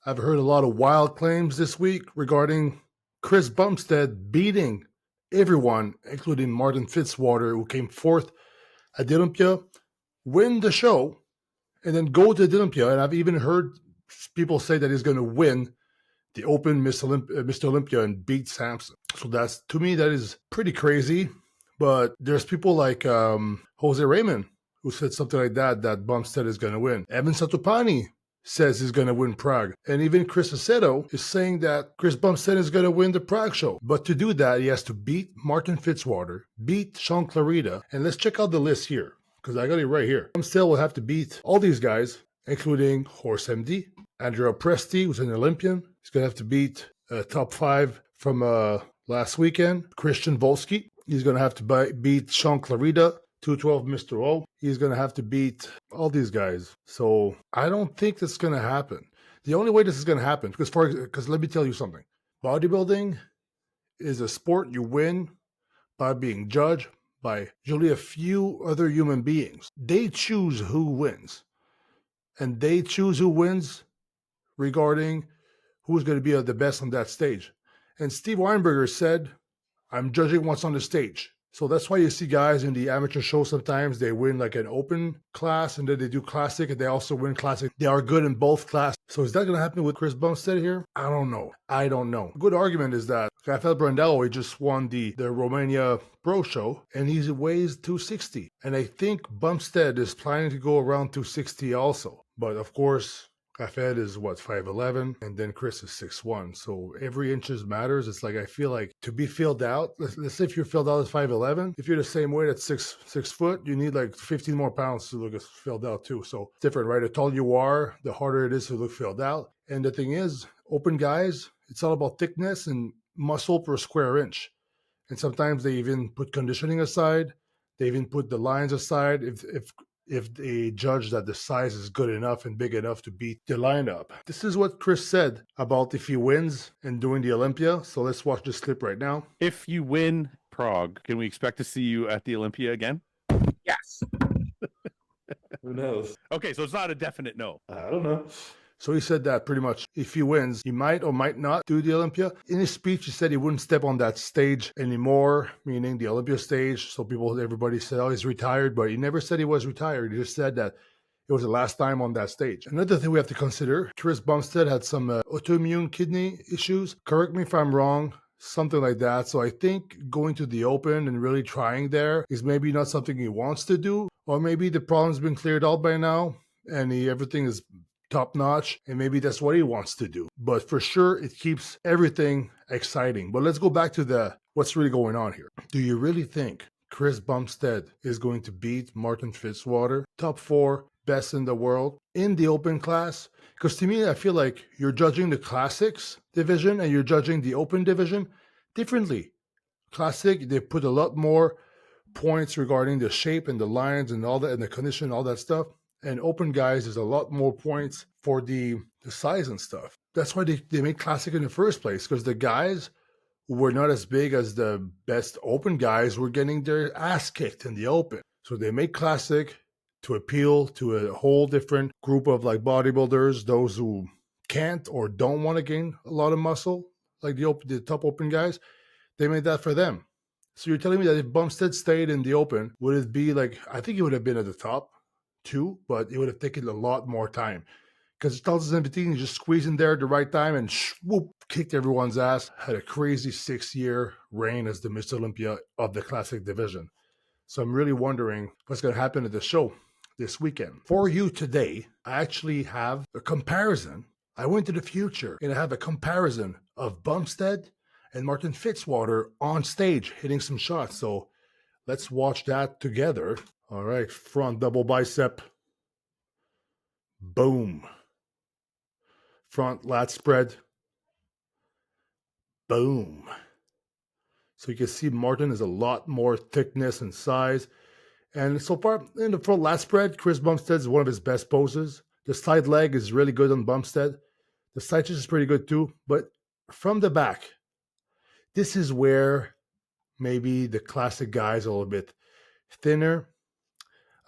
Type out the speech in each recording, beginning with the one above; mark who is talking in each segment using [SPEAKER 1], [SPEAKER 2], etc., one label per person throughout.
[SPEAKER 1] I've heard a lot of wild claims this week regarding Chris Bumstead beating everyone, including Martin Fitzwater, who came fourth at the Olympia, win the show, and then go to the Olympia. And I've even heard people say that he's going to win the Open Mr. Olympia and beat Samson. So that's, to me, that is pretty crazy. But there's people like Jose Raymond who said something like that Bumstead is going to win. Evan Satopani says he's going to win Prague. And even Chris Aceto is saying that Chris Bumstead is going to win the Prague show. But to do that, he has to beat Martin Fitzwater, beat Sean Clarita. And let's check out the list here, because I got it right here. Bumstead will have to beat all these guys, including Horse MD, Andrea Presti, who's an Olympian. He's going to have to beat top 5 from last weekend. Christian Volsky. He's going to have to beat Sean Clarita, 212 Mr. O. He's going to have to beat all these guys. So I don't think that's going to happen. The only way this is going to happen, because let me tell you something. Bodybuilding is a sport you win by being judged by usually a few other human beings. They choose who wins. And they choose who wins regarding who's going to be the best on that stage. And Steve Weinberger said, I'm judging what's on the stage. So that's why you see guys in the amateur show sometimes, they win like an open class and then they do classic and they also win classic. They are good in both classes. So is that going to happen with Chris Bumstead here? I don't know. A good argument is that Rafael Brandello, he just won the Romania Pro Show and he weighs 260. And I think Bumstead is planning to go around 260 also. But of course, Rafael is 5'11", and then Chris is 6'1". So every inch matters. It's like I feel like to be filled out, let's say if you're filled out at 5'11", if you're the same weight at 6 foot, you need like 15 more pounds to look filled out too. So it's different, right? The taller you are, the harder it is to look filled out. And the thing is, open guys, it's all about thickness and muscle per square inch. And sometimes they even put conditioning aside. They even put the lines aside if they judge that the size is good enough and big enough to beat the lineup. This is what Chris said about if he wins and doing the Olympia. So let's watch this clip right now.
[SPEAKER 2] If you win Prague, can we expect to see you at the Olympia again?
[SPEAKER 3] Yes.
[SPEAKER 4] Who knows?
[SPEAKER 2] Okay, so it's not a definite no.
[SPEAKER 4] I don't know.
[SPEAKER 1] So he said that pretty much if he wins, he might or might not do the Olympia. In his speech, he said he wouldn't step on that stage anymore, meaning the Olympia stage. So everybody said, oh, he's retired, but he never said he was retired. He just said that it was the last time on that stage. Another thing we have to consider, Chris Bumstead had some autoimmune kidney issues. Correct me if I'm wrong, something like that. So I think going to the Open and really trying there is maybe not something he wants to do, or maybe the problem's been cleared out by now and everything is top notch, and maybe that's what he wants to do. But for sure, it keeps everything exciting. But let's go back to what's really going on here. Do you really think Chris Bumstead is going to beat Martin Fitzwater, top 4 best in the world, in the open class? Because to me, I feel like you're judging the classics division and you're judging the open division differently. Classic, they put a lot more points regarding the shape and the lines and all that, and the condition, all that stuff. And open guys, there's a lot more points for the size and stuff. That's why they made classic in the first place, because the guys who were not as big as the best open guys were getting their ass kicked in the open. So they made classic to appeal to a whole different group of like bodybuilders, those who can't or don't want to gain a lot of muscle, like the top open guys. They made that for them. So you're telling me that if Bumstead stayed in the open, would it be like, I think he would have been at the top too, but it would have taken a lot more time, because 2017 he just squeezed in there at the right time and swoop, kicked everyone's ass, had a crazy 6-year reign as the Mr. Olympia of the classic division. So I'm really wondering what's going to happen at the show this weekend. For you today, I actually have a comparison. I went to the future and I have a comparison of Bumstead and Martin Fitzwater on stage hitting some shots. So let's watch that together. All right, front double bicep. Boom. Front lat spread. Boom. So you can see Martin is a lot more thickness and size. And so far, in the front lat spread, Chris Bumstead is one of his best poses. The side leg is really good on Bumstead. The side chest is pretty good too. But from the back, this is where maybe the classic guys are a little bit thinner.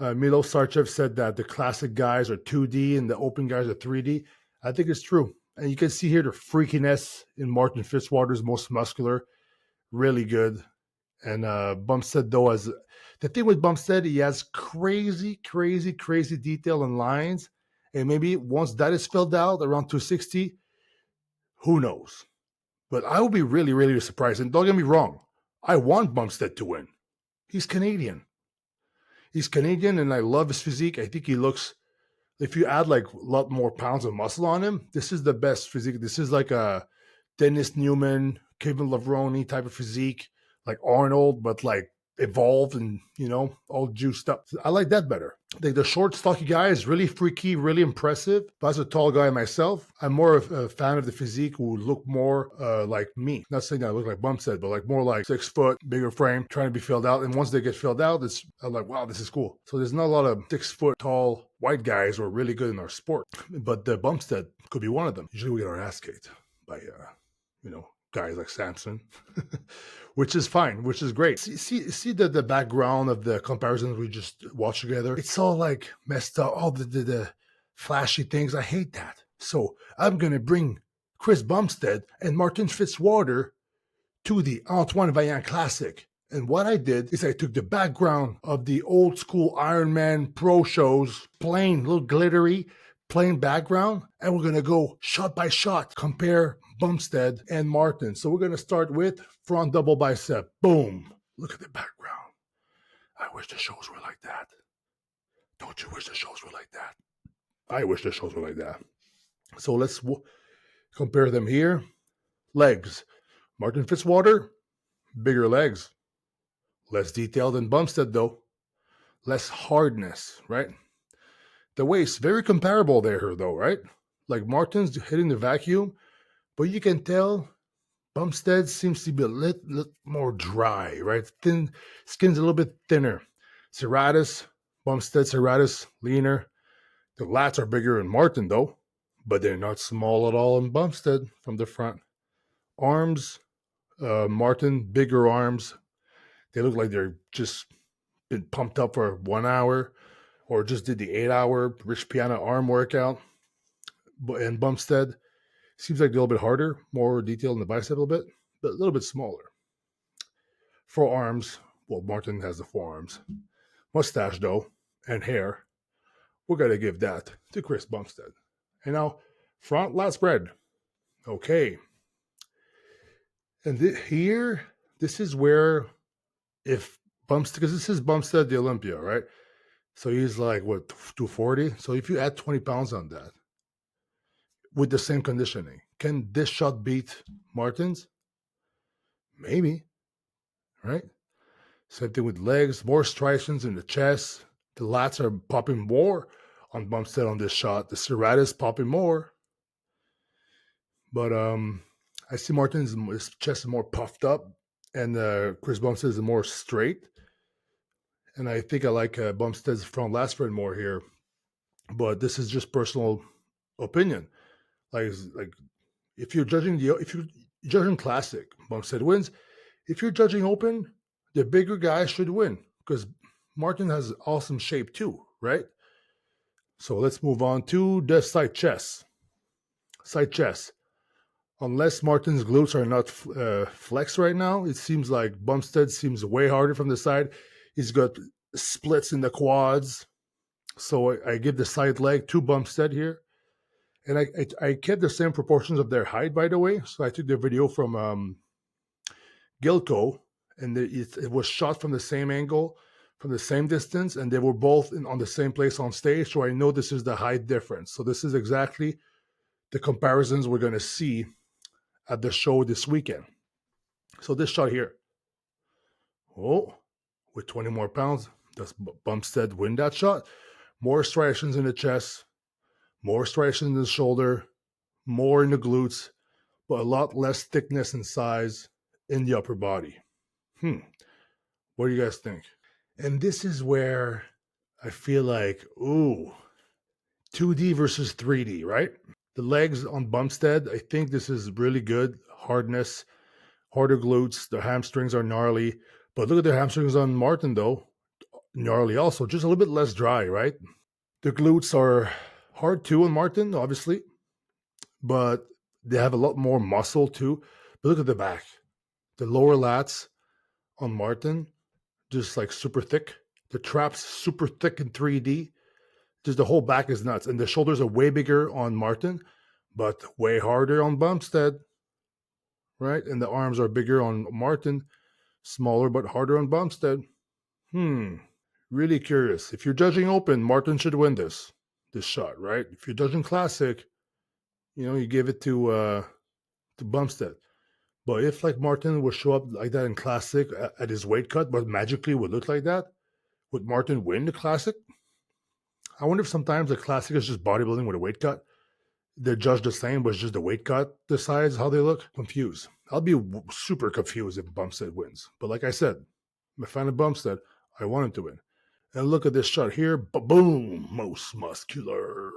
[SPEAKER 1] Milo Sarchev said that the classic guys are 2D and the open guys are 3D. I think it's true. And you can see here the freakiness in Martin Fitzwater's most muscular. Really good. And Bumstead, though, has the thing with Bumstead, he has crazy detail and lines. And maybe once that is filled out around 260, who knows? But I would be really surprised. And don't get me wrong, I want Bumstead to win. He's Canadian. And I love his physique. I think he looks, if you add like a lot more pounds of muscle on him, this is the best physique. This is like a Dennis Newman, Kevin Lavroni type of physique, like Arnold, but like evolved and, all juiced up. I like that better. Like the short, stocky guy is really freaky, really impressive. But as a tall guy myself, I'm more of a fan of the physique who look more like me. Not saying that I look like Bumstead, but like more like 6 foot, bigger frame, trying to be filled out. And once they get filled out, I'm like, wow, this is cool. So there's not a lot of 6 foot tall white guys who are really good in our sport. But the Bumstead could be one of them. Usually we get our ass kicked by, guys like Samson, which is fine, which is great. See the background of the comparisons we just watched together. It's all like messed up, all the flashy things. I hate that. So I'm gonna bring Chris Bumstead and Martin Fitzwater to the Antoine Vaillant Classic. And what I did is I took the background of the old school Iron Man Pro shows, plain, little glittery, plain background, and we're gonna go shot by shot, compare Bumstead and Martin. So we're going to start with front double bicep. Boom. Look at the background. I wish the shows were like that. Don't you wish the shows were like that? I wish the shows were like that. So let's compare them here. Legs. Martin Fitzwater, bigger legs. Less detailed than Bumstead though. Less hardness, right? The waist, very comparable there though, right? Like Martin's hitting the vacuum. But you can tell Bumstead seems to be a little more dry, right? Thin, skin's a little bit thinner. Bumstead, serratus, leaner. The lats are bigger in Martin, though, but they're not small at all in Bumstead from the front. Arms, Martin, bigger arms. They look like they're just been pumped up for 1 hour or just did the 8-hour Rich Piana arm workout. And Bumstead, seems like a little bit harder, more detail in the bicep a little bit, but a little bit smaller. Forearms, well, Martin has the forearms. Mustache, though, and hair, we're going to give that to Chris Bumstead. And now, front lat spread. Okay. And here, this is where, if Bumstead, because this is Bumstead the Olympia, right? So he's like, what, 240? So if you add 20 pounds on that, with the same conditioning, can this shot beat Martin's? Maybe, right? Same thing with legs, more striations in the chest. The lats are popping more on Bumstead on this shot. The serratus popping more. But I see Martin's his chest is more puffed up, and Chris Bumstead is more straight. And I think I like Bumstead's front lat spread more here. But this is just personal opinion. Like if you're judging classic, Bumstead wins. If you're judging open, the bigger guy should win because Martin has awesome shape too, right? So let's move on to the side chest. Side chest. Unless Martin's glutes are not flexed right now, it seems like Bumstead seems way harder from the side. He's got splits in the quads. So I give the side leg to Bumstead here. And I kept the same proportions of their height, by the way. So I took the video from Gilco, and it was shot from the same angle, from the same distance, and they were both on the same place on stage. So I know this is the height difference. So this is exactly the comparisons we're going to see at the show this weekend. So this shot here. Oh, with 20 more pounds, does Bumstead win that shot? More striations in the chest. More striations in the shoulder, more in the glutes, but a lot less thickness and size in the upper body. What do you guys think? And this is where I feel like, 2D versus 3D, right? The legs on Bumstead, I think this is really good. Hardness, harder glutes. The hamstrings are gnarly. But look at the hamstrings on Martin, though. Gnarly also, just a little bit less dry, right? The glutes are hard too on Martin, obviously, but they have a lot more muscle too. But look at the back. The lower lats on Martin, just like super thick. The traps super thick in 3D. Just the whole back is nuts. And the shoulders are way bigger on Martin, but way harder on Bumstead, right? And the arms are bigger on Martin, smaller but harder on Bumstead. Really curious. If you're judging open, Martin should win this shot, right? If you're judging classic, you give it to Bumstead. But if like Martin would show up like that in classic at his weight cut, but magically would look like that, would Martin win the classic? I wonder if sometimes the classic is just bodybuilding with a weight cut. They're judged the same, but it's just the weight cut decides how they look. Confused. I'll be super confused if Bumstead wins. But like I said, I'm a fan of Bumstead. I want him to win. And look at this shot here. Boom! Most muscular.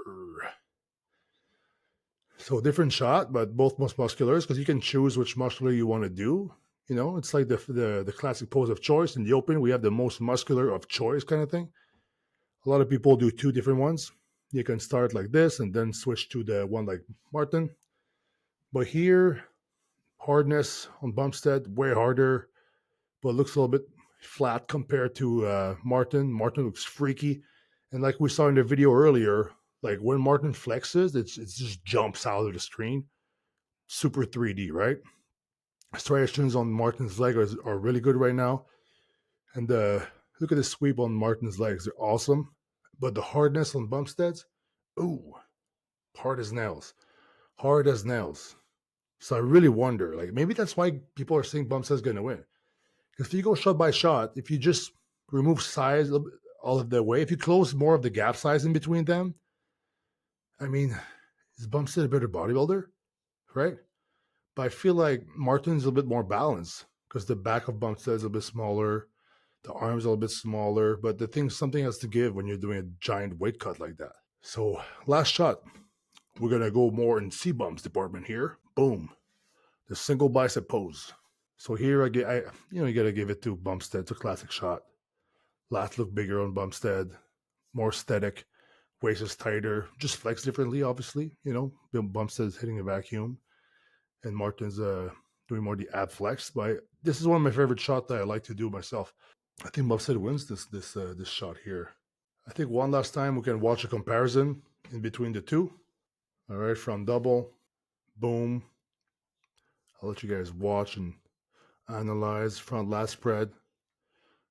[SPEAKER 1] So different shot, but both most musculars, because you can choose which muscular you want to do. It's like the classic pose of choice. In the open, we have the most muscular of choice kind of thing. A lot of people do two different ones. You can start like this and then switch to the one like Martin. But here, hardness on Bumstead, way harder, but looks a little bit flat compared to Martin. Martin looks freaky. And like we saw in the video earlier, like when Martin flexes, it just jumps out of the screen. Super 3D, right? Striations on Martin's leg are really good right now. And look at the sweep on Martin's legs. They're awesome. But the hardness on Bumstead's, ooh, hard as nails. Hard as nails. So I really wonder, like maybe that's why people are saying Bumstead's going to win. Because if you go shot by shot, if you just remove size all of the way, if you close more of the gap size in between them, I mean, is Bumstead a better bodybuilder? Right? But I feel like Martin's a little bit more balanced because the back of Bumstead is a bit smaller, the arms are a little bit smaller, but something has to give when you're doing a giant weight cut like that. So last shot, we're gonna go more in C-Bum's department here. Boom, the single bicep pose. So here you gotta give it to Bumstead. It's a classic shot. Lats look bigger on Bumstead, more aesthetic. Waist is tighter, just flex differently. Obviously, Bumstead's hitting a vacuum, and Martin's doing more the ab flex. But this is one of my favorite shots that I like to do myself. I think Bumstead wins this shot here. I think one last time we can watch a comparison in between the two. All right, front double, boom. I'll let you guys watch and analyze front lat spread.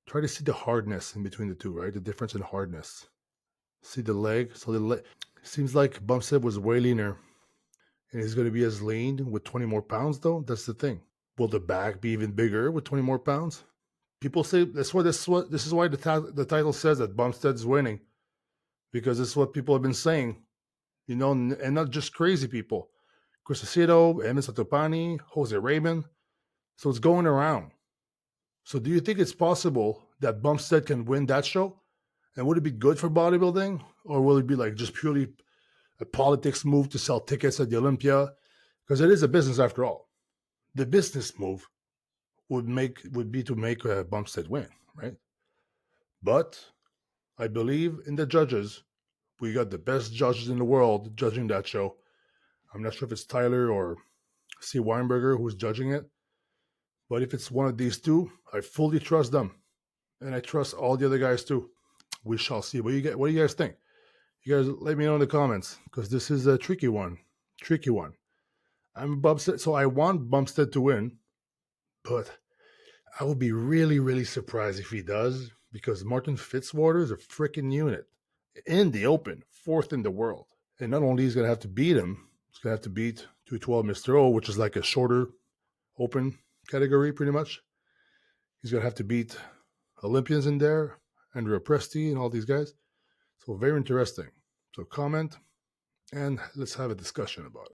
[SPEAKER 1] Try to see the hardness in between the two, right? The difference in hardness. See the leg. So the leg seems like Bumstead was way leaner, and he's going to be as lean with 20 more pounds, though. That's the thing. Will the back be even bigger with 20 more pounds? People say this is why the title says that Bumstead's winning, because this is what people have been saying, and not just crazy people. Chris Bumstead, Evan Satopani, Jose Raymond. So it's going around. So do you think it's possible that Bumstead can win that show? And would it be good for bodybuilding? Or will it be like just purely a politics move to sell tickets at the Olympia? Because it is a business after all. The business move would be to make Bumstead win, right? But I believe in the judges. We got the best judges in the world judging that show. I'm not sure if it's Tyler or C. Weinberger who's judging it. But if it's one of these two, I fully trust them. And I trust all the other guys too. We shall see. What do you guys think? You guys let me know in the comments, because this is a tricky one. I'm Bumstead, so I want Bumstead to win, but I would be really, really surprised if he does, because Martin Fitzwater is a freaking unit in the open, 4th in the world. And not only he's going to have to beat him, he's going to have to beat 212 Mr. O, which is like a shorter open category pretty much. He's going to have to beat Olympians in there, Andrea Presti and all these guys. So very interesting. So comment and let's have a discussion about it.